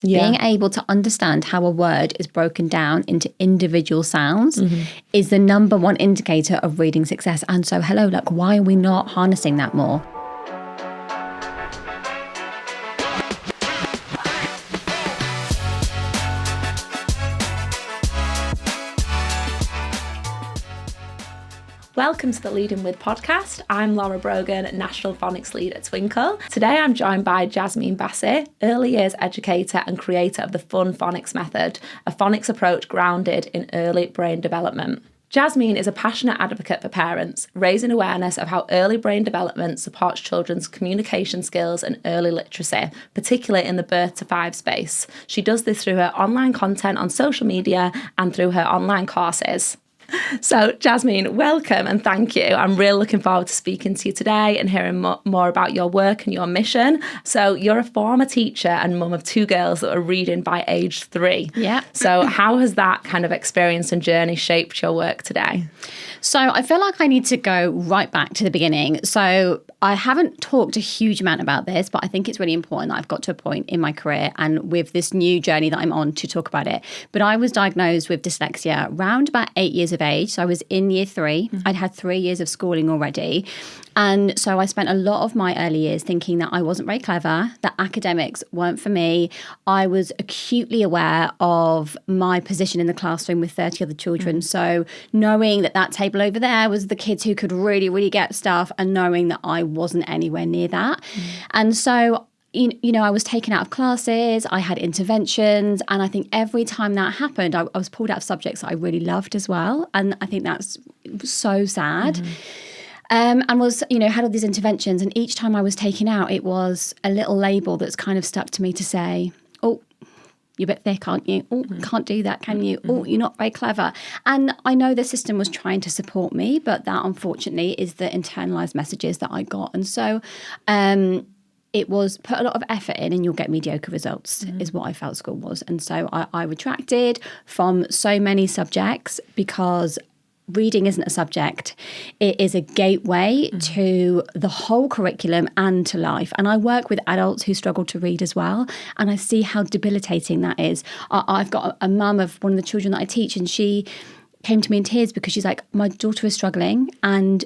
Being able to understand how a word is broken down into individual sounds is the number one indicator of reading success. And so, why are we not harnessing that more? Welcome to the Leading With podcast. I'm Brogan, National Phonics Lead at Twinkl. Today I'm joined by Jasmeen Basi, early years educator and creator of the Phun Phonics method, a phonics approach grounded in early brain development. Jasmeen is a passionate advocate for parents, raising awareness of how early brain development supports children's communication skills and early literacy, particularly in the birth to 5 space. She does this through her online content on social media and through her online courses. So, Jasmeen, welcome and thank you. I'm really looking forward to speaking to you today and hearing more about your work and your mission. So, you're a former teacher and mum of 2 girls that are reading by age 3. Yeah. So, how has that kind of experience and journey shaped your work today? So, I feel like I need to go right back to the beginning. So, I haven't talked a huge amount about this, but I think it's really important that I've got to a point in my career and with this new journey that I'm on to talk about it. But I was diagnosed with dyslexia around about 8 years of age. So I was in year 3. I'd had 3 years of schooling already. And so I spent a lot of my early years thinking that I wasn't very clever, that academics weren't for me. I was acutely aware of my position in the classroom with 30 other children. So knowing that table over there was the kids who could really, really get stuff, and knowing that I wasn't anywhere near that. And so you know, I was taken out of classes, I had interventions, and I think every time that happened, I was pulled out of subjects that I really loved as well. And I think that's so sad. And was, had all these interventions, and each time I was taken out, it was a little label that's kind of stuck to me to say, oh, you're a bit thick, aren't you? Oh, can't do that, can you? Oh, you're not very clever. And I know the system was trying to support me, but that unfortunately is the internalised messages that I got. And so it was put a lot of effort in and you'll get mediocre results is what I felt school was. And so I retracted from so many subjects because reading isn't a subject. It is a gateway to the whole curriculum and to life. And I work with adults who struggle to read as well. And I see how debilitating that is. I've got a mum of one of the children that I teach, and she came to me in tears because she's like, my daughter is struggling and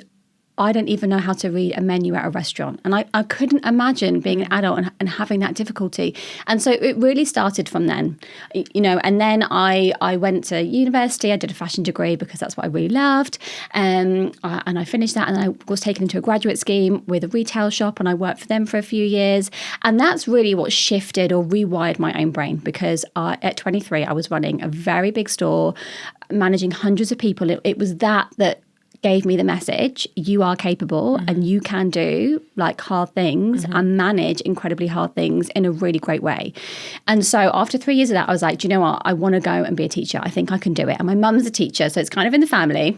I don't even know how to read a menu at a restaurant. And I couldn't imagine being an adult and having that difficulty. And so it really started from then, and then I went to university. I did a fashion degree because that's what I really loved. And I finished that, and I was taken into a graduate scheme with a retail shop, and I worked for them for a few years. And that's really what shifted or rewired my own brain, because at 23, I was running a very big store, managing hundreds of people. It was that gave me the message, you are capable and you can do like hard things and manage incredibly hard things in a really great way. And so after 3 years of that, I was like, do you know what? I want to go and be a teacher. I think I can do it. And my mum's a teacher, so it's kind of in the family.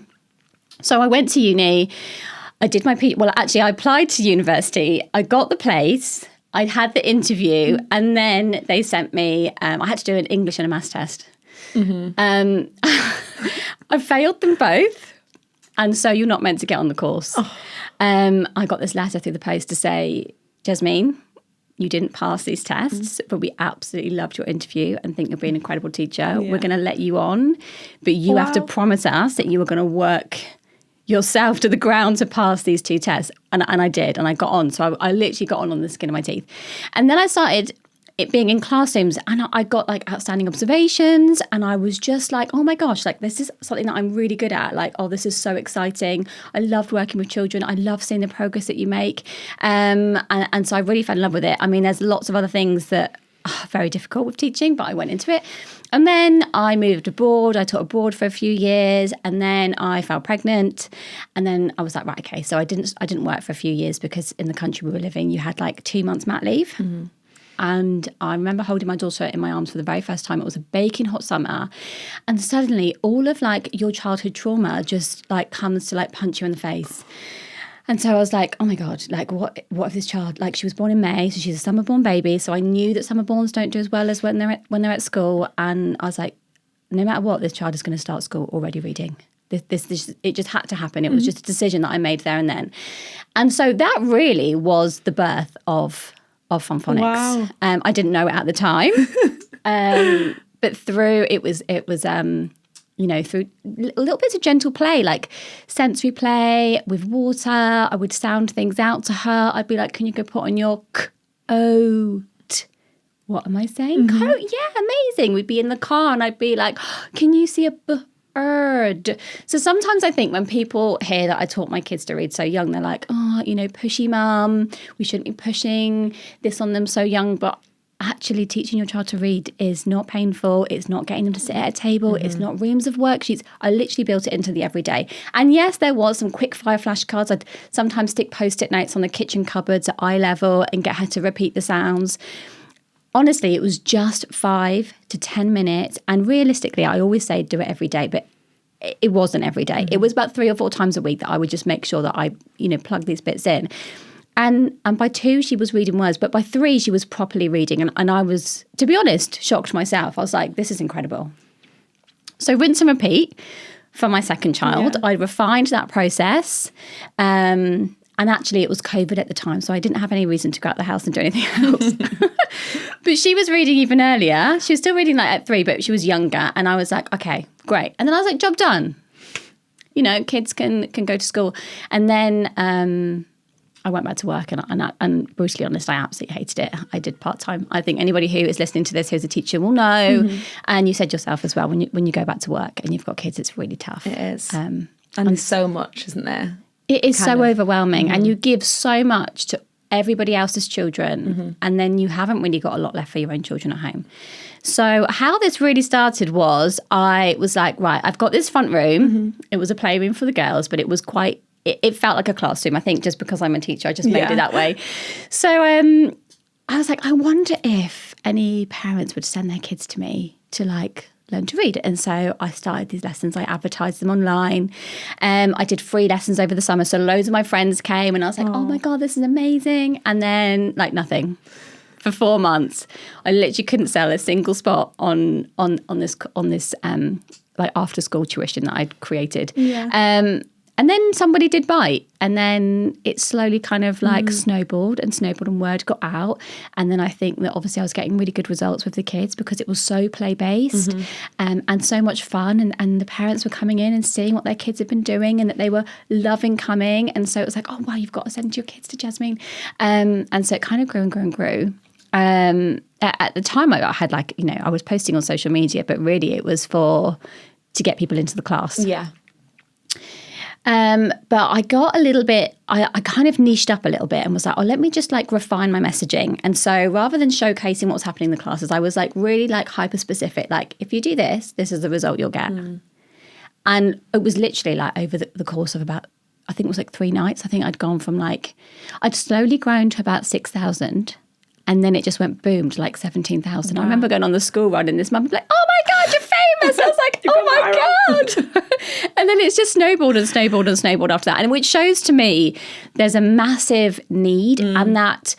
So I went to uni. I did my I applied to university. I got the place. I had the interview, and then they sent me, I had to do an English and a maths test. I failed them both. And so you're not meant to get on the course. I got this letter through the post to say, Jasmeen, you didn't pass these tests, but we absolutely loved your interview and think you'll be an incredible teacher. We're going to let you on, but you have to promise us that you are going to work yourself to the ground to pass these 2 tests. And I did, and I got on. So I literally got on the skin of my teeth. And then I started it being in classrooms, and I got like outstanding observations, and I was just like, oh my gosh, like this is something that I'm really good at. Like, oh, this is so exciting. I loved working with children. I love seeing the progress that you make. And so I really fell in love with it. I mean, there's lots of other things that are very difficult with teaching, but I went into it. And then I moved abroad. I taught abroad for a few years, and then I fell pregnant. And then I was like, right, okay. So I didn't work for a few years because in the country we were living, you had like 2 months mat leave. And I remember holding my daughter in my arms for the very first time. It was a baking hot summer. And suddenly all of like your childhood trauma just like comes to like punch you in the face. And so I was like, oh my God, like what if this child, like she was born in May, so she's a summer-born baby. So I knew that summer-borns don't do as well as when they're at school. And I was like, no matter what, this child is going to start school already reading. This it just had to happen. It was just a decision that I made there and then. And so that really was the birth of Phun Phonics. Wow. I didn't know it at the time. But through it was through little bits of gentle play, like sensory play with water. I would sound things out to her. I'd be like, can you go put on your coat? What am I saying? Coat? Yeah, amazing. We'd be in the car and I'd be like, can you see a bird? So sometimes I think when people hear that I taught my kids to read so young, they're like, oh, pushy mum. We shouldn't be pushing this on them so young. But actually teaching your child to read is not painful. It's not getting them to sit at a table. It's not reams of worksheets. I literally built it into the everyday. And yes, there was some quick fire flashcards. I'd sometimes stick Post-it notes on the kitchen cupboards at eye level and get her to repeat the sounds. Honestly, it was just 5 to 10 minutes. And realistically, I always say do it every day, but it wasn't every day. It was about 3 or 4 times a week that I would just make sure that I, plug these bits in. And by 2, she was reading words. But by 3, she was properly reading. And I was, to be honest, shocked myself. I was like, this is incredible. So rinse and repeat for my second child. I refined that process. And actually, it was COVID at the time, so I didn't have any reason to go out the house and do anything else. But she was reading even earlier. She was still reading like at 3, but she was younger. And I was like, okay, great. And then I was like, job done. Kids can go to school. And then I went back to work and brutally honest, I absolutely hated it. I did part-time. I think anybody who is listening to this who's a teacher will know. And you said yourself as well, when you go back to work and you've got kids, it's really tough. It is. And there's so much, isn't there? It is so overwhelming. And you give so much to everybody else's children. And then you haven't really got a lot left for your own children at home. So how this really started was I was like, right, I've got this front room. It was a playroom for the girls, but it was quite... It felt like a classroom, I think, just because I'm a teacher. I just made it that way. So I was like, I wonder if any parents would send their kids to me to learn to read. And so I started these lessons. I advertised them online. I did free lessons over the summer. So loads of my friends came and I was like, oh my God, this is amazing. And then nothing. For 4 months, I literally couldn't sell a single spot on this after school tuition that I'd created. And then somebody did bite, and then it slowly kind of snowballed and word got out. And then I think that obviously I was getting really good results with the kids because it was so play-based and so much fun. And the parents were coming in and seeing what their kids had been doing and that they were loving coming. And so it was like, oh, wow, you've got to send your kids to Jasmeen. And so it kind of grew and grew and grew. At the time I had I was posting on social media, but really it was to get people into the class. Yeah. But I got a little bit, I kind of niched up a little bit and was like, oh, let me just refine my messaging. And so rather than showcasing what was happening in the classes, I was really hyper specific. If you do this, this is the result you'll get. And it was literally over the course of about, I think it was 3 nights. I think I'd gone from I'd slowly grown to about 6,000. And then it just went boom to 17,000. Wow. I remember going on the school run and this mum would be like, oh my God, you're famous. I was like, oh my God. And then it's just snowballed and snowballed and snowballed after that. And which shows to me there's a massive need and that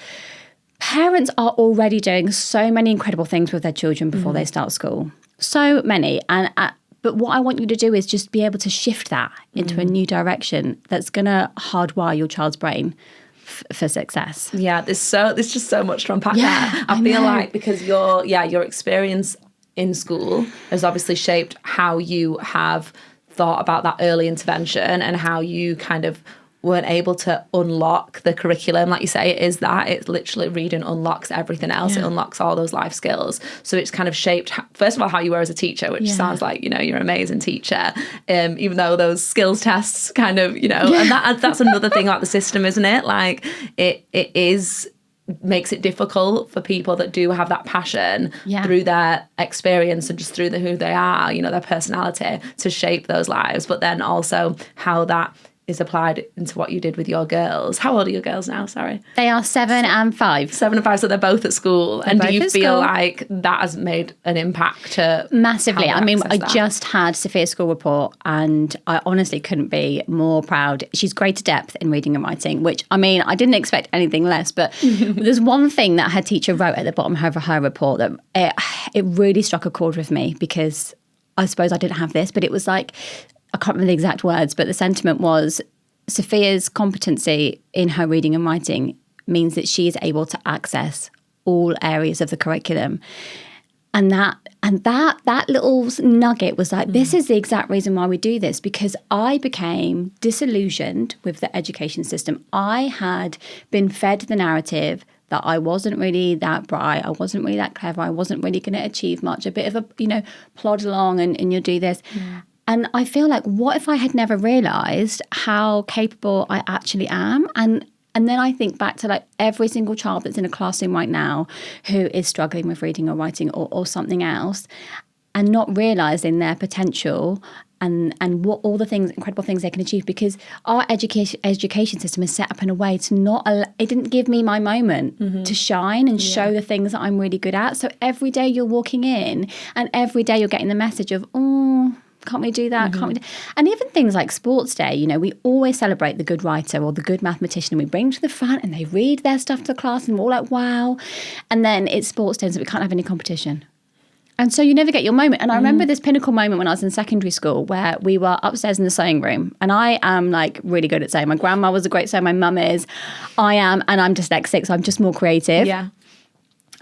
parents are already doing so many incredible things with their children before they start school. So many. But what I want you to do is just be able to shift that into a new direction that's going to hardwire your child's brain for success. Yeah, there's just so much to unpack there. I feel like because your experience in school has obviously shaped how you have thought about that early intervention and how you kind of weren't able to unlock the curriculum. Like you say, it's literally reading unlocks everything else. It unlocks all those life skills. So it's kind of shaped, first of all, how you were as a teacher, which sounds like, you're an amazing teacher, even though those skills tests kind of, and that's another thing about the system, isn't it? It makes it difficult for people that do have that passion through their experience and just through who they are, their personality, to shape those lives. But then also how that is applied into what you did with your girls. How old are your girls now? Sorry. They are 7 and 5. 7 and 5, so they're both at school. And do you feel like that has made an impact to massively? I mean, I that? just had Sophia's school report and I honestly couldn't be more proud. She's great to depth in reading and writing, which, I mean, I didn't expect anything less, but there's one thing that her teacher wrote at the bottom of her report that it really struck a chord with me, because I suppose I didn't have this, but it was I can't remember the exact words, but the sentiment was Sophia's competency in her reading and writing means that she is able to access all areas of the curriculum. And that little nugget was like, this is the exact reason why we do this, because I became disillusioned with the education system. I had been fed the narrative that I wasn't really that bright, I wasn't really that clever, I wasn't really going to achieve much, a bit of a, plod along and you'll do this. Yeah. And I feel like, what if I had never realised how capable I actually am? And then I think back to like every single child that's in a classroom right now who is struggling with reading or writing or something else, and not realising their potential and what all the incredible things they can achieve, because our education system is set up in a way to it didn't give me my moment to shine and show the things that I'm really good at. So every day you're walking in and every day you're getting the message of, can't we do that? Can't we And even things like sports day, we always celebrate the good writer or the good mathematician, and we bring them to the front and they read their stuff to the class and we're all like, wow. And then it's sports day, so we can't have any competition. And so you never get your moment. And I remember this pinnacle moment when I was in secondary school where we were upstairs in the sewing room. And I am like really good at sewing. My grandma was a great sewer, my mum is. I am, and I'm dyslexic, so I'm just more creative. Yeah.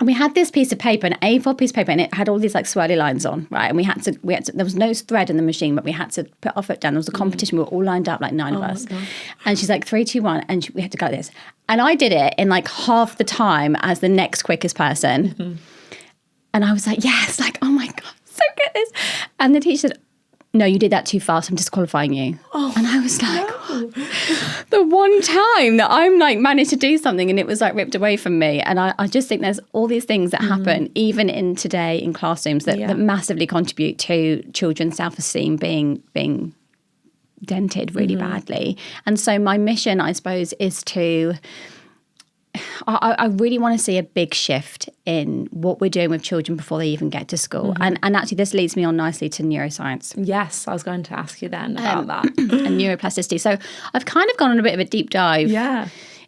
And we had this piece of paper, an A4 piece of paper, and it had all these like swirly lines on, right? And we had to, there was no thread in the machine, but we had to put our foot down. There was a competition. We were all lined up, like 9 of us. And she's like, 3, 2, 1. And we had to go like this. And I did it in like half the time as the next quickest person. And I was like, yes, like, oh my God, so good at this. And the teacher said, no, you did that too fast, I'm disqualifying you. And I was like, no. The one time that I'm like managed to do something and it was like ripped away from me. And I just think there's all these things that happen even in today in classrooms that massively contribute to children's self-esteem being dented really badly. And so my mission, I suppose, is to... I really want to see a big shift in what we're doing with children before they even get to school. And actually this leads me on nicely to neuroscience. Yes, I was going to ask you then about that. And neuroplasticity. So I've kind of gone on a bit of a deep dive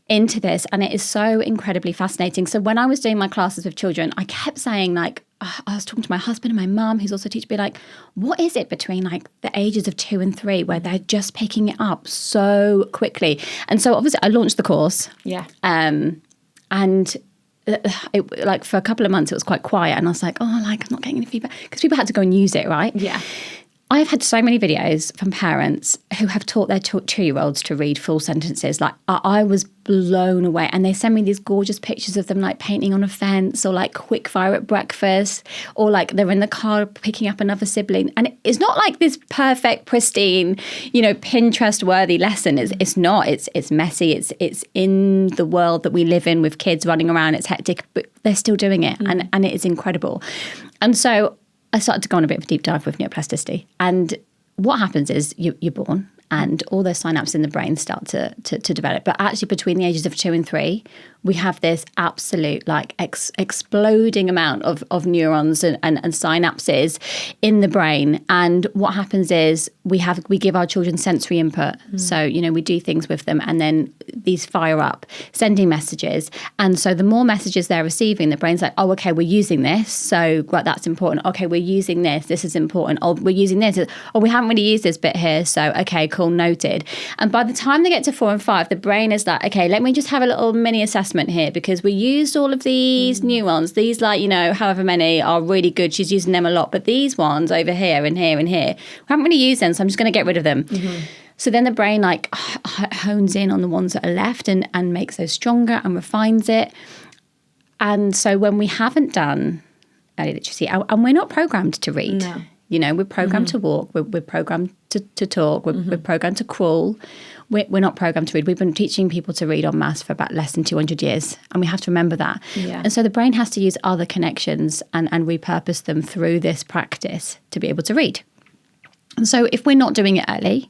into this, and it is so incredibly fascinating. So when I was doing my classes with children, I kept saying like, I was talking to my husband and my mum, who's also a teacher, be like, what is it between like the ages of 2 and 3 where they're just picking it up so quickly? And so obviously I launched the course. Yeah. And it, like for a couple of months it was quite quiet, and I was like, I'm not getting any feedback, because people had to go and use it, right? Yeah. I've had so many videos from parents who have taught their 2-year-olds to read full sentences. Like I was blown away, and they send me these gorgeous pictures of them like painting on a fence, or like quick fire at breakfast, or like they're in the car picking up another sibling. And it's not like this perfect, pristine, Pinterest worthy lesson. It's not. It's messy. It's in the world that we live in with kids running around. It's hectic, but they're still doing it, and it is incredible. And so I started to go on a bit of a deep dive with neuroplasticity. And what happens is you're born and all those synapses in the brain start to develop. But actually between the ages of 2 and 3, we have this absolute like exploding amount of neurons and synapses in the brain. And what happens is we give our children sensory input. So, we do things with them, and then these fire up, sending messages. And so the more messages they're receiving, the brain's like, oh, okay, we're using this. So right, that's important. Okay, we're using this. This is important. Oh, we're using this. Oh, we haven't really used this bit here. So, okay, cool, noted. And by the time they get to 4 and 5, the brain is like, okay, let me just have a little mini assessment here, because we used all of these neurons. These however many are really good. She's using them a lot. But these ones over here and here and here, we haven't really used them. So I'm just going to get rid of them. So then the brain like hones in on the ones that are left and makes those stronger and refines it. And so when we haven't done early literacy, and we're not programmed to read. No. We're programmed to walk. We're programmed to talk. We're programmed to crawl. We're not programmed to read. We've been teaching people to read en masse for about less than 200 years. And we have to remember that. Yeah. And so the brain has to use other connections and repurpose them through this practice to be able to read. And so if we're not doing it early,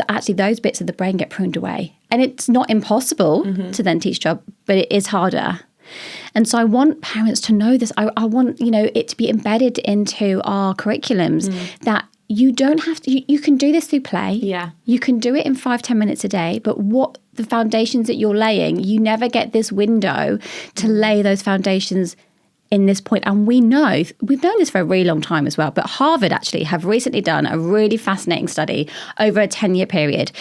actually those bits of the brain get pruned away. And it's not impossible to then teach job, but it is harder. And so I want parents to know this. I want, it to be embedded into our curriculums that you don't have to, you can do this through play. Yeah. You can do it in 5-10 minutes a day, but what the foundations that you're laying, you never get this window to lay those foundations in this point. And we've known this for a really long time as well, but Harvard actually have recently done a really fascinating study over a 10-year period.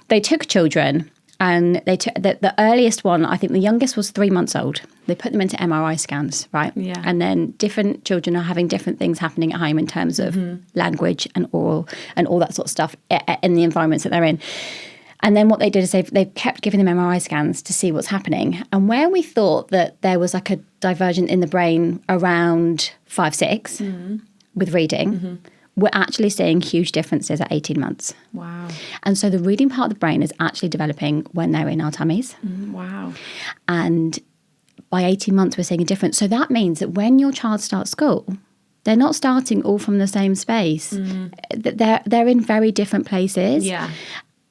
They took children, and they took the earliest one, I think the youngest was 3 months old. they put them into MRI scans, right? Yeah. And then different children are having different things happening at home in terms of language and oral and all that sort of stuff in the environments that they're in. And then what they did is they kept giving them MRI scans to see what's happening. And where we thought that there was like a divergence in the brain around 5, 6 with reading, we're actually seeing huge differences at 18 months. Wow. And so the reading part of the brain is actually developing when they're in our tummies. Wow. And by 18 months, we're seeing a difference. So that means that when your child starts school, they're not starting all from the same space. They're in very different places. Yeah.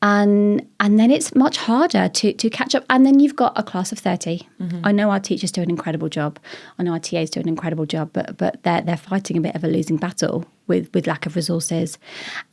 And then it's much harder to catch up. And then you've got a class of 30. I know our teachers do an incredible job. I know our TAs do an incredible job, but they're fighting a bit of a losing battle with lack of resources.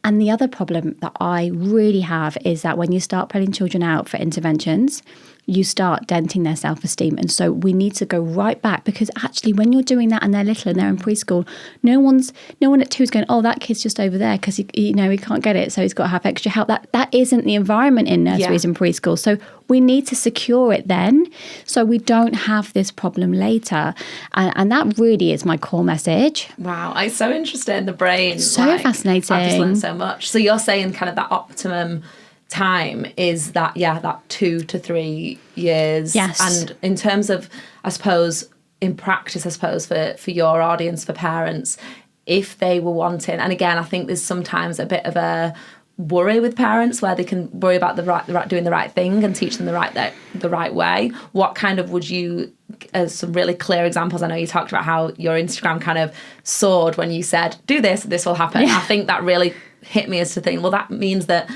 And the other problem that I really have is that when you start pulling children out for interventions, you start denting their self-esteem. And so we need to go right back, because actually when you're doing that and they're little and they're in preschool, no one at 2 is going, oh, that kid's just over there because he can't get it, so he's got to have extra help. That isn't the environment in nurseries and preschool. So we need to secure it then so we don't have this problem later. And that really is my core message. Wow, I'm so interested in the brain. So fascinating. I've just learned so much. So you're saying kind of that optimum time is that 2 to 3 years. Yes. And in terms of, I suppose, in practice, for your audience, for parents, if they were wanting, and again, I think there's sometimes a bit of a worry with parents where they can worry about doing the right thing and teach them the right way. What kind of would you, as some really clear examples? I know you talked about how your Instagram kind of soared when you said, do this will happen. I think that really hit me as to think, well, that means that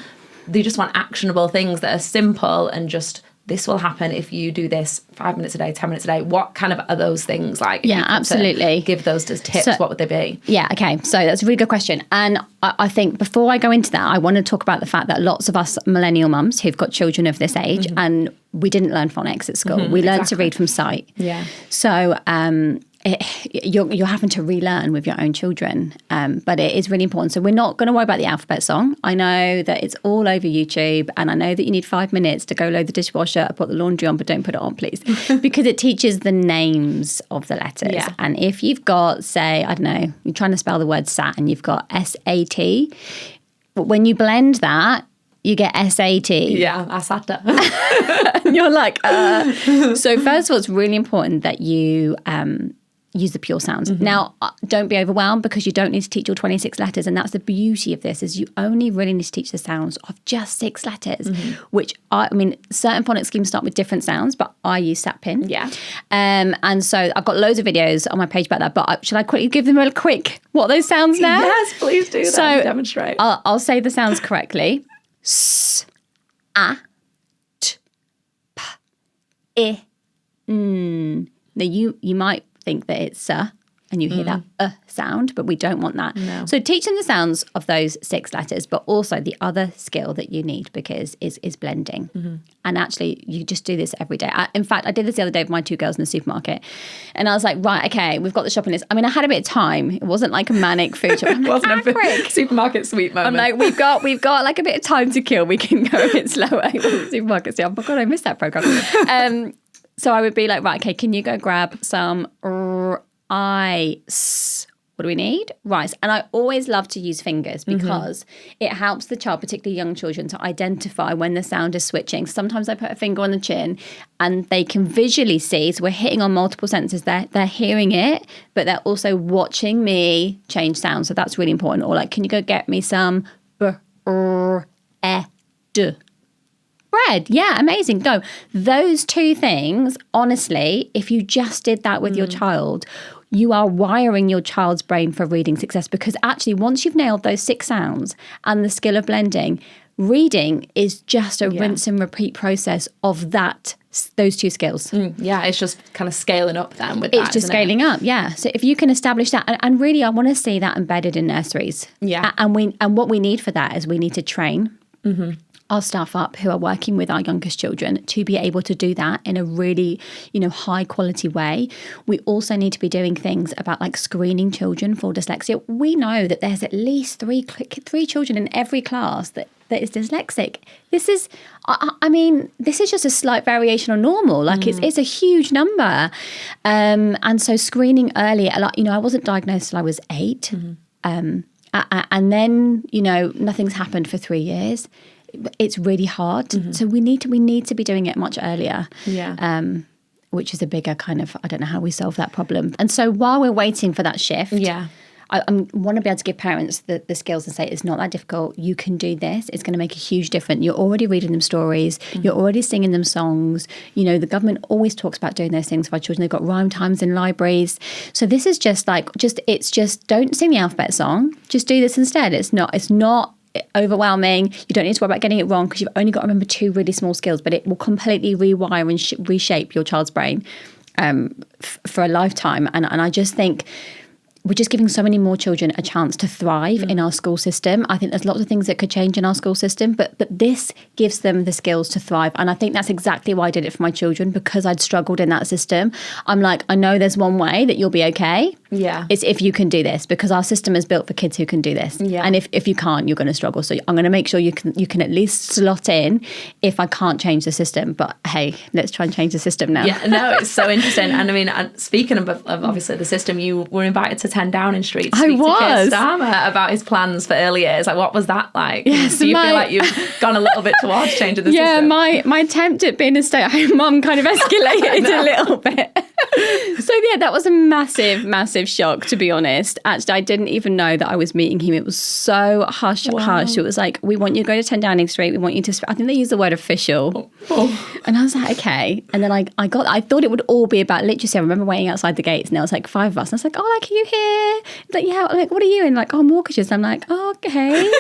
they just want actionable things that are simple and just, this will happen if you do this 5 minutes a day, 10 minutes a day. What kind of are those things like? Yeah, absolutely. Give those as tips, what would they be? Yeah, okay. So that's a really good question. And I think before I go into that, I want to talk about the fact that lots of us millennial mums who've got children of this age, and we didn't learn phonics at school. We learned to read from sight. Yeah. So you're having to relearn with your own children, but it is really important. So we're not going to worry about the alphabet song. I know that it's all over YouTube, and I know that you need 5 minutes to go load the dishwasher, put the laundry on, but don't put it on, please, because it teaches the names of the letters. Yeah. And if you've got, say, I don't know, you're trying to spell the word sat and you've got SAT, but when you blend that, you get SAT. Yeah, asata. And you're like, So first of all, it's really important that you use the pure sounds. Now, don't be overwhelmed, because you don't need to teach all 26 letters. And that's the beauty of this, is you only really need to teach the sounds of just 6 letters, which I mean, certain phonics schemes start with different sounds, but I use SATPIN. Yeah. And so I've got loads of videos on my page about that, but should I quickly give them a quick, what are those sounds now? Yes, please do that. So demonstrate. I'll say the sounds correctly. S, A, T, P, I, N. Now you might think that it's and you hear that sound, but we don't want that. No. So teach them the sounds of those 6 letters, but also the other skill that you need, because is blending. And actually, you just do this every day. In fact, I did this the other day with my 2 girls in the supermarket, and I was like, right, okay, we've got the shopping list. I mean, I had a bit of time. It wasn't like a manic food shop. It wasn't a supermarket sweet moment. I'm like, we've got like a bit of time to kill. We can go a bit slower. Supermarket stuff. Oh God, I missed that program. So I would be like, right, okay, can you go grab some rice? What do we need? Rice. And I always love to use fingers, because it helps the child, particularly young children, to identify when the sound is switching. Sometimes I put a finger on the chin and they can visually see. So we're hitting on multiple senses. They're hearing it, but they're also watching me change sound. So that's really important. Or like, can you go get me some bread? Bread. Yeah, amazing. Go. Those 2 things, honestly, if you just did that with your child, you are wiring your child's brain for reading success, because actually once you've nailed those 6 sounds and the skill of blending, reading is just a rinse and repeat process of those 2 skills. Yeah, it's just kind of scaling up then with that. It's just scaling up, yeah. So if you can establish that, and really I want to see that embedded in nurseries. Yeah. And what we need for that is we need to train our staff up who are working with our youngest children to be able to do that in a really, high quality way. We also need to be doing things about like screening children for dyslexia. We know that there's at least three children in every class that is dyslexic. This is, this is just a slight variation on normal. Like it's a huge number. And so screening early, like, I wasn't diagnosed till I was 8. And then, nothing's happened for 3 years. It's really hard. So we need to be doing it much earlier. Yeah. Which is a bigger kind of, I don't know how we solve that problem. And so while we're waiting for that shift, I want to be able to give parents the skills and say, it's not that difficult. You can do this. It's going to make a huge difference. You're already reading them stories. You're already singing them songs. The government always talks about doing those things for our children. They've got rhyme times in libraries. So this is just don't sing the alphabet song. Just do this instead. It's not overwhelming. You don't need to worry about getting it wrong because you've only got to remember 2 really small skills, but it will completely rewire and reshape your child's brain for a lifetime. And I just think we're just giving so many more children a chance to thrive in our school system. I think there's lots of things that could change in our school system, but this gives them the skills to thrive. And I think that's exactly why I did it for my children, because I'd struggled in that system. I'm like, I know there's one way that you'll be okay. Yeah. It's if you can do this, because our system is built for kids who can do this. Yeah. And if you can't, you're going to struggle. So I'm going to make sure you can at least slot in if I can't change the system. But hey, let's try and change the system now. Yeah, no, it's so interesting. And speaking of obviously the system, you were invited to 10 Downing Street to speak to Keir Starmer about his plans for early years. Like, what was that like? Yes, do you feel like you've gone a little bit towards changing the system? Yeah, my attempt at being a stay-at-home mum kind of escalated a little bit. So yeah, that was a massive shock, to be honest. Actually, I didn't even know that I was meeting him. It was so hush. It was like, we want you to go to 10 Downing Street. We want you to, I think they used the word official. And I was like, okay. And then I thought it would all be about literacy. I remember waiting outside the gates and there was like 5 of us. And I was like, oh, like, are you here? Like, yeah, like, what are you in? Like, oh, mortgages. I'm like, oh, okay.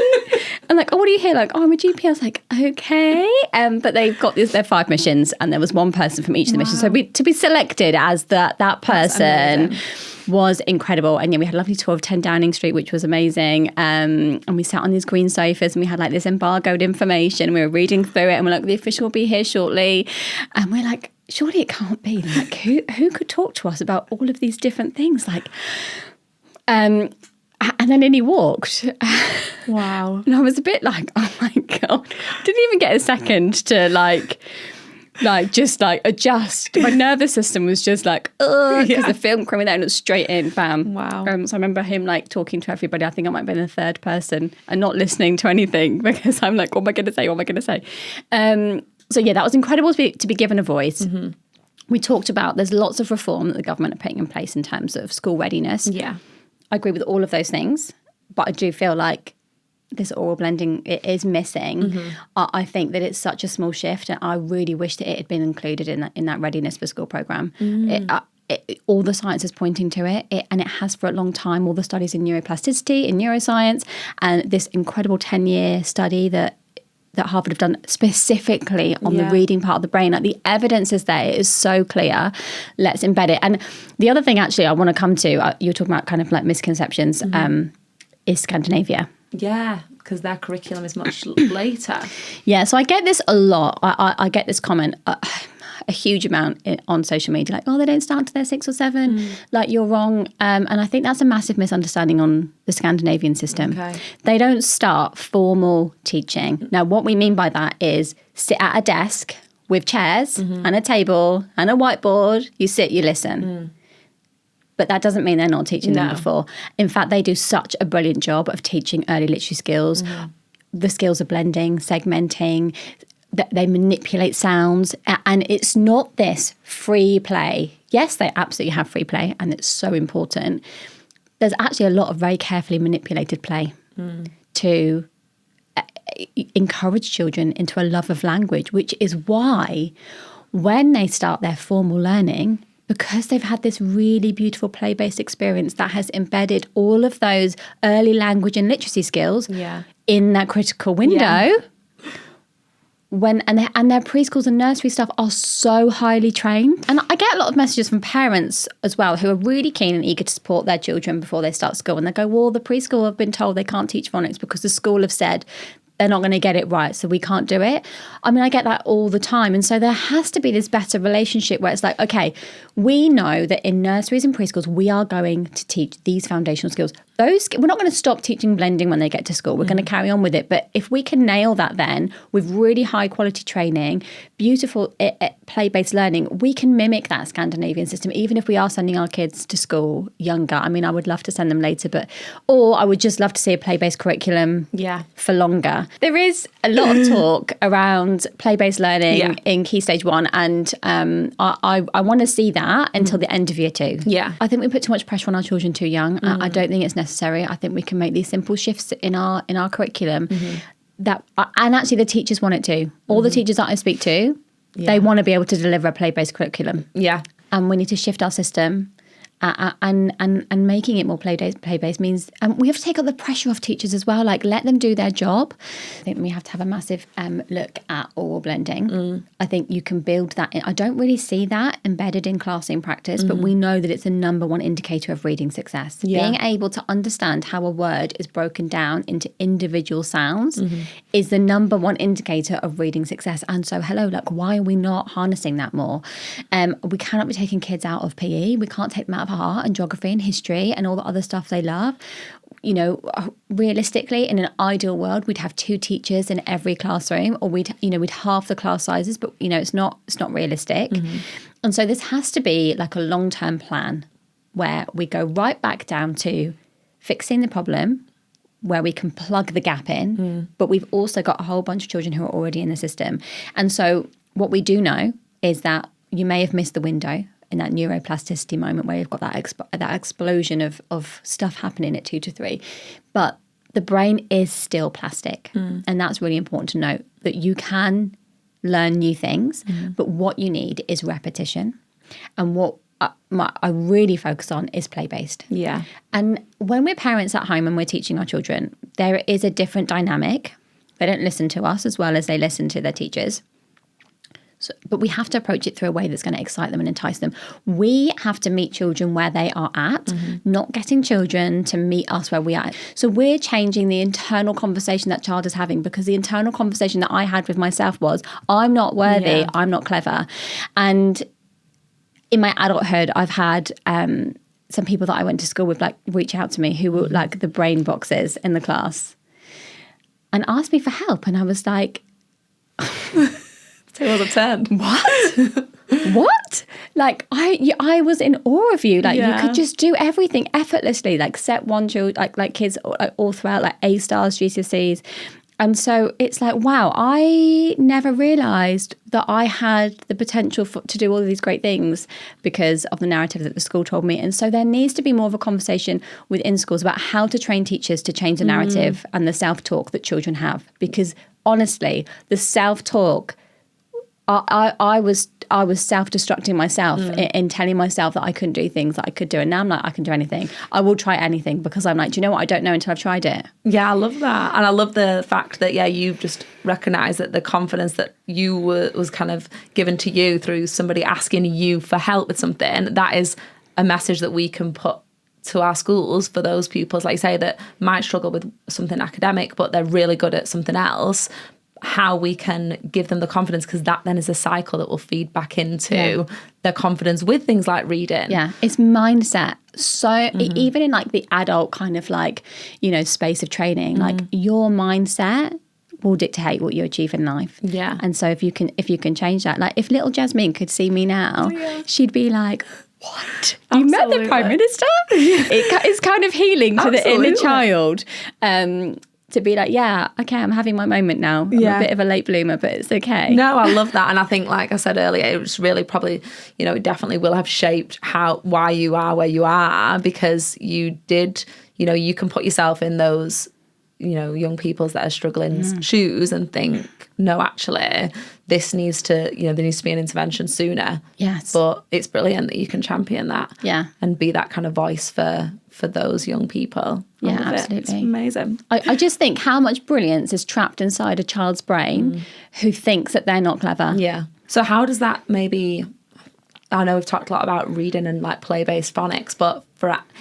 And like, oh, what are you here? Like, oh, I'm a GP. I was like, okay. But they've got their 5 missions and there was one person from each of the missions. So to be selected as that person was incredible. And yeah, we had a lovely tour of 10 Downing Street, which was amazing. And we sat on these green sofas and we had like this embargoed information. We were reading through it and we're like, the official will be here shortly. And we're like, surely it can't be. Like, who could talk to us about all of these different things? Like, and then in he walked. Wow. And I was a bit like, oh my God. Didn't even get a second to just adjust. My nervous system was just like, ugh, because the film coming there and it was straight in, bam. Wow. So I remember him like talking to everybody. I think I might have been the 3rd person and not listening to anything because I'm like, what am I going to say? What am I going to say? So yeah, that was incredible to be given a voice. We talked about there's lots of reform that the government are putting in place in terms of school readiness. Yeah. I agree with all of those things, but I do feel like this oral blending, it is missing. I think that it's such a small shift and I really wish that it had been included in that readiness for school programme. All the science is pointing to it, and it has for a long time. All the studies in neuroplasticity, in neuroscience, and this incredible 10-year study that Harvard have done specifically on the reading part of the brain. Like, the evidence is there. It is so clear. Let's embed it. And the other thing actually I want to come to, you're talking about kind of like misconceptions, is Scandinavia. Yeah, because their curriculum is much later. Yeah, so I get this a lot. I get this comment a huge amount on social media, like, oh, they don't start until they're 6 or 7. Like, you're wrong. And I think that's a massive misunderstanding on the Scandinavian system. Okay. They don't start formal teaching. Now, what we mean by that is sit at a desk with chairs and a table and a whiteboard. You sit, you listen. But that doesn't mean they're not teaching them before. In fact, they do such a brilliant job of teaching early literacy skills. The skills of blending, segmenting, they manipulate sounds. And it's not this free play. Yes, they absolutely have free play, and it's so important. There's actually a lot of very carefully manipulated play to encourage children into a love of language, which is why when they start their formal learning, because they've had this really beautiful play-based experience that has embedded all of those early language and literacy skills in that critical window, and their preschools and nursery staff are so highly trained. And I get a lot of messages from parents as well who are really keen and eager to support their children before they start school. And they go, well, the preschool have been told they can't teach phonics because the school have said they're not going to get it right, so we can't do it. I mean, I get that all the time. And so there has to be this better relationship where it's like, okay, we know that in nurseries and preschools, we are going to teach these foundational skills. We're not going to stop teaching blending when they get to school. We're going to carry on with it. But if we can nail that then with really high quality training, beautiful play-based learning, we can mimic that Scandinavian system, even if we are sending our kids to school younger. I mean, I would love to send them later, or I would just love to see a play-based curriculum for longer. There is a lot of talk around play-based learning in Key Stage 1, and I want to see that until the end of year 2. Yeah. I think we put too much pressure on our children too young. I don't think it's necessary. I think we can make these simple shifts in our curriculum and actually the teachers want it too. All the teachers that I speak to, they want to be able to deliver a play-based curriculum. Yeah. And we need to shift our system. And making it more play-based means we have to take up the pressure off teachers as well. Like, let them do their job. I think we have to have a massive look at oral blending. I think you can build that in. I don't really see that embedded in classroom practice, but we know that it's the number one indicator of reading success. Being able to understand how a word is broken down into individual sounds is the number one indicator of reading success. And so, why are we not harnessing that more? We cannot be taking kids out of PE. We can't take them out of art and geography and history and all the other stuff they love. You know, realistically, in an ideal world, we'd have 2 teachers in every classroom, or we'd halve the class sizes, but it's not realistic. And so this has to be like a long-term plan where we go right back down to fixing the problem, where we can plug the gap in, but we've also got a whole bunch of children who are already in the system. And so what we do know is that you may have missed the window in that neuroplasticity moment where you've got that explosion of stuff happening at 2 to 3. But the brain is still plastic. And that's really important to note, that you can learn new things, but what you need is repetition. And what I really focus on is play-based. Yeah. And when we're parents at home and we're teaching our children, there is a different dynamic. They don't listen to us as well as they listen to their teachers. But we have to approach it through a way that's going to excite them and entice them. We have to meet children where they are at, not getting children to meet us where we are. So we're changing the internal conversation that child is having, because the internal conversation that I had with myself was, I'm not worthy, I'm not clever. And in my adulthood, I've had some people that I went to school with reach out to me who were like the brain boxes in the class and asked me for help. And I was like... Tables have turned. What? What? Like, I was in awe of you. Like, you could just do everything effortlessly. Like, set one child, like kids all throughout, like A stars, GCSEs. And so it's like, wow, I never realised that I had the potential to do all of these great things because of the narrative that the school told me. And so there needs to be more of a conversation within schools about how to train teachers to change the narrative and the self-talk that children have. Because honestly, the self-talk... I was self-destructing myself in telling myself that I couldn't do things that I could do. And now I'm like, I can do anything. I will try anything, because I'm like, do you know what? I don't know until I've tried it. Yeah, I love that. And I love the fact that, you've just recognised that the confidence that you was kind of given to you through somebody asking you for help with something. That is a message that we can put to our schools for those pupils, like you say, that might struggle with something academic, but they're really good at something else. How we can give them the confidence, because that then is a cycle that will feed back into their confidence with things like reading. Yeah, it's mindset. So even in like the adult kind of like, space of training, like your mindset will dictate what you achieve in life. Yeah. And so if you can change that, like if little Jasmeen could see me now, she'd be like, what? You met the Prime Minister? It's kind of healing to the inner child. To be like, okay, I'm having my moment now. I'm a bit of a late bloomer, but it's okay. No, I love that. And I think, like I said earlier, it was really probably, it definitely will have shaped why you are where you are, because you did, you can put yourself in those, young people's that are struggling shoes and think, no, actually, this needs to, there needs to be an intervention sooner. Yes. But it's brilliant that you can champion that. Yeah. And be that kind of voice for those young people. Yeah, absolutely. It's amazing. I just think how much brilliance is trapped inside a child's brain who thinks that they're not clever. Yeah. So how does that maybe... I know we've talked a lot about reading and like play-based phonics, but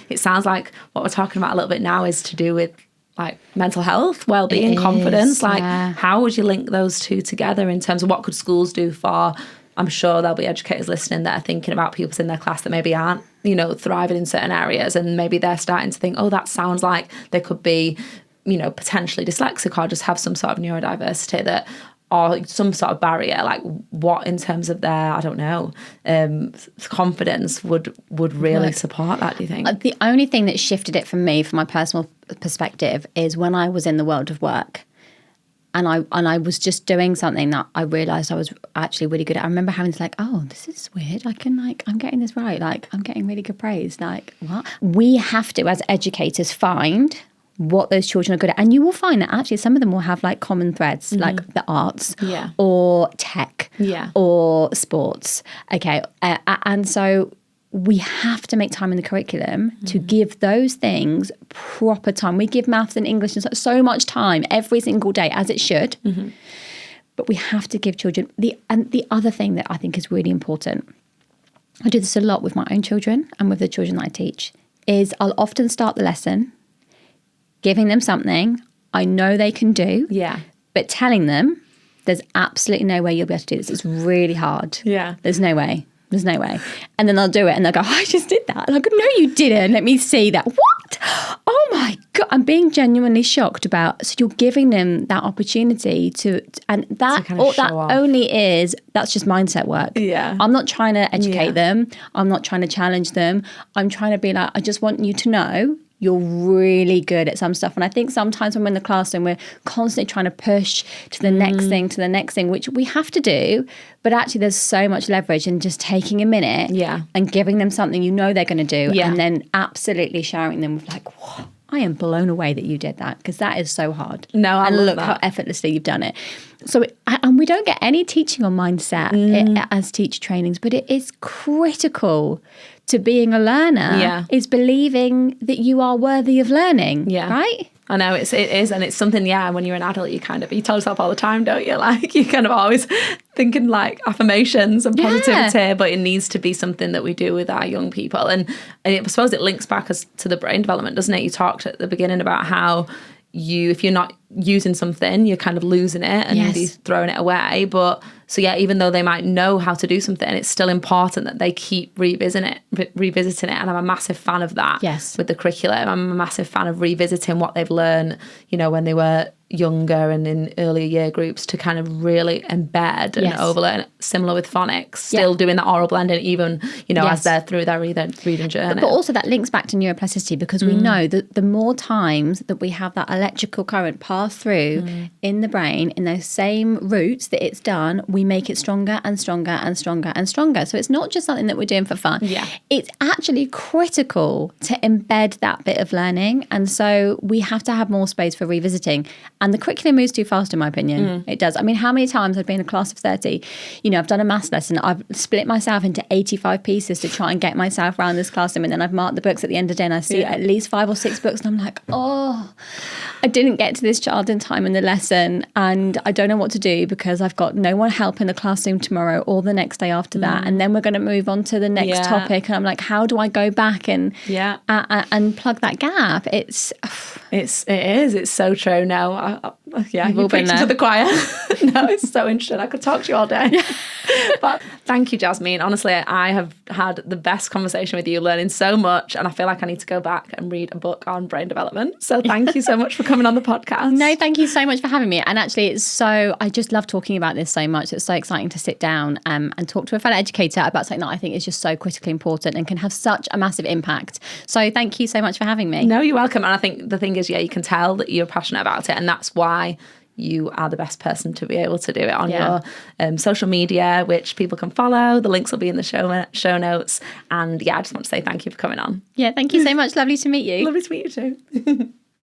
it sounds like what we're talking about a little bit now is to do with like mental health, well-being, confidence. Like, yeah. how would you link those two together in terms of what could schools do for, I'm sure there'll be educators listening that are thinking about pupils in their class that maybe aren't, you know, thriving in certain areas, and maybe they're starting to think, oh, that sounds like they could be, you know, potentially dyslexic or just have some sort of neurodiversity that, or some sort of barrier. Like, what in terms of their, I don't know, confidence would really support that, do you think? The only thing that shifted it for me, from my personal perspective, is when I was in the world of work. And I was just doing something that I realised I was actually really good at. I remember having to like, oh, this is weird. I'm getting this right. Like, I'm getting really good praise. Like, what? We have to, as educators, find what those children are good at. And you will find that actually some of them will have like common threads, like the arts or tech or sports. Okay. And so we have to make time in the curriculum to give those things proper time. We give maths and English and so much time every single day, as it should. But we have to give children the other thing that I think is really important. I do this a lot with my own children and with the children that I teach, is I'll often start the lesson giving them something I know they can do, but telling them there's absolutely no way you'll be able to do this. It's really hard. There's no way. There's no way. And then they'll do it and they'll go, oh, I just did that. And I go, no, you didn't. Let me see that. What? Oh my God. I'm being genuinely shocked about. So you're giving them that opportunity to, and that, kind of all that only is, that's just mindset work. I'm not trying to educate them. I'm not trying to challenge them. I'm trying to be like, I just want you to know you're really good at some stuff. And I think sometimes when we're in the classroom, we're constantly trying to push to the next thing, which we have to do. But actually, there's so much leverage in just taking a minute and giving them something you know they're going to do. And then absolutely showering them with like, what? I am blown away that you did that, because that is so hard. No, I and love look that. how effortlessly you've done it. So, and we don't get any teaching on mindset as teacher trainings, but it is critical to being a learner, is believing that you are worthy of learning, right? I know it is, and it's something, when you're an adult, you tell yourself all the time, don't you? Like, you're kind of always thinking like affirmations and positivity, but it needs to be something that we do with our young people. And I suppose it links back to the brain development, doesn't it? You talked at the beginning about how if you're not using something, you're kind of losing it and you're throwing it away. But so even though they might know how to do something, it's still important that they keep revisiting it. And I'm a massive fan of that with the curriculum. I'm a massive fan of revisiting what they've learned, you know, when they were younger and in earlier year groups, to kind of really embed and overlearn. Similar with phonics, still doing the oral blending, even, you know, as they're through their reading journey. But also that links back to neuroplasticity, because we know that the more times that we have that electrical current pass through in the brain in those same routes that it's done, we make it stronger and stronger and stronger and stronger. So it's not just something that we're doing for fun. It's actually critical to embed that bit of learning. And so we have to have more space for revisiting. And the curriculum moves too fast, in my opinion. It does. I mean, how many times I've been in a class of 30, you know, I've done a maths lesson, I've split myself into 85 pieces to try and get myself around this classroom, and then I've marked the books at the end of the day and I see at least 5 or 6 books, and I'm like, oh, I didn't get to this child in time in the lesson, and I don't know what to do because I've got no one help in the classroom tomorrow or the next day after that, and then we're going to move on to the next topic, and I'm like, how do I go back and plug that gap? It is. It's so true. No, you've preaching to the choir. No, it's so interesting. I could talk to you all day. But thank you, Jasmeen. Honestly, I have had the best conversation with you, learning so much, and I feel like I need to go back and read a book on brain development. So thank you so much for coming on the podcast. No, thank you so much for having me. And actually, I just love talking about this so much. It's so exciting to sit down and talk to a fellow educator about something that I think is just so critically important and can have such a massive impact. So thank you so much for having me. No, you're welcome. And I think the thing is, you can tell that you're passionate about it, and that's why you are the best person to be able to do it on your social media, which people can follow. The links will be in the show notes. And I just want to say thank you for coming on. Yeah, thank you so much. Lovely to meet you. Lovely to meet you too.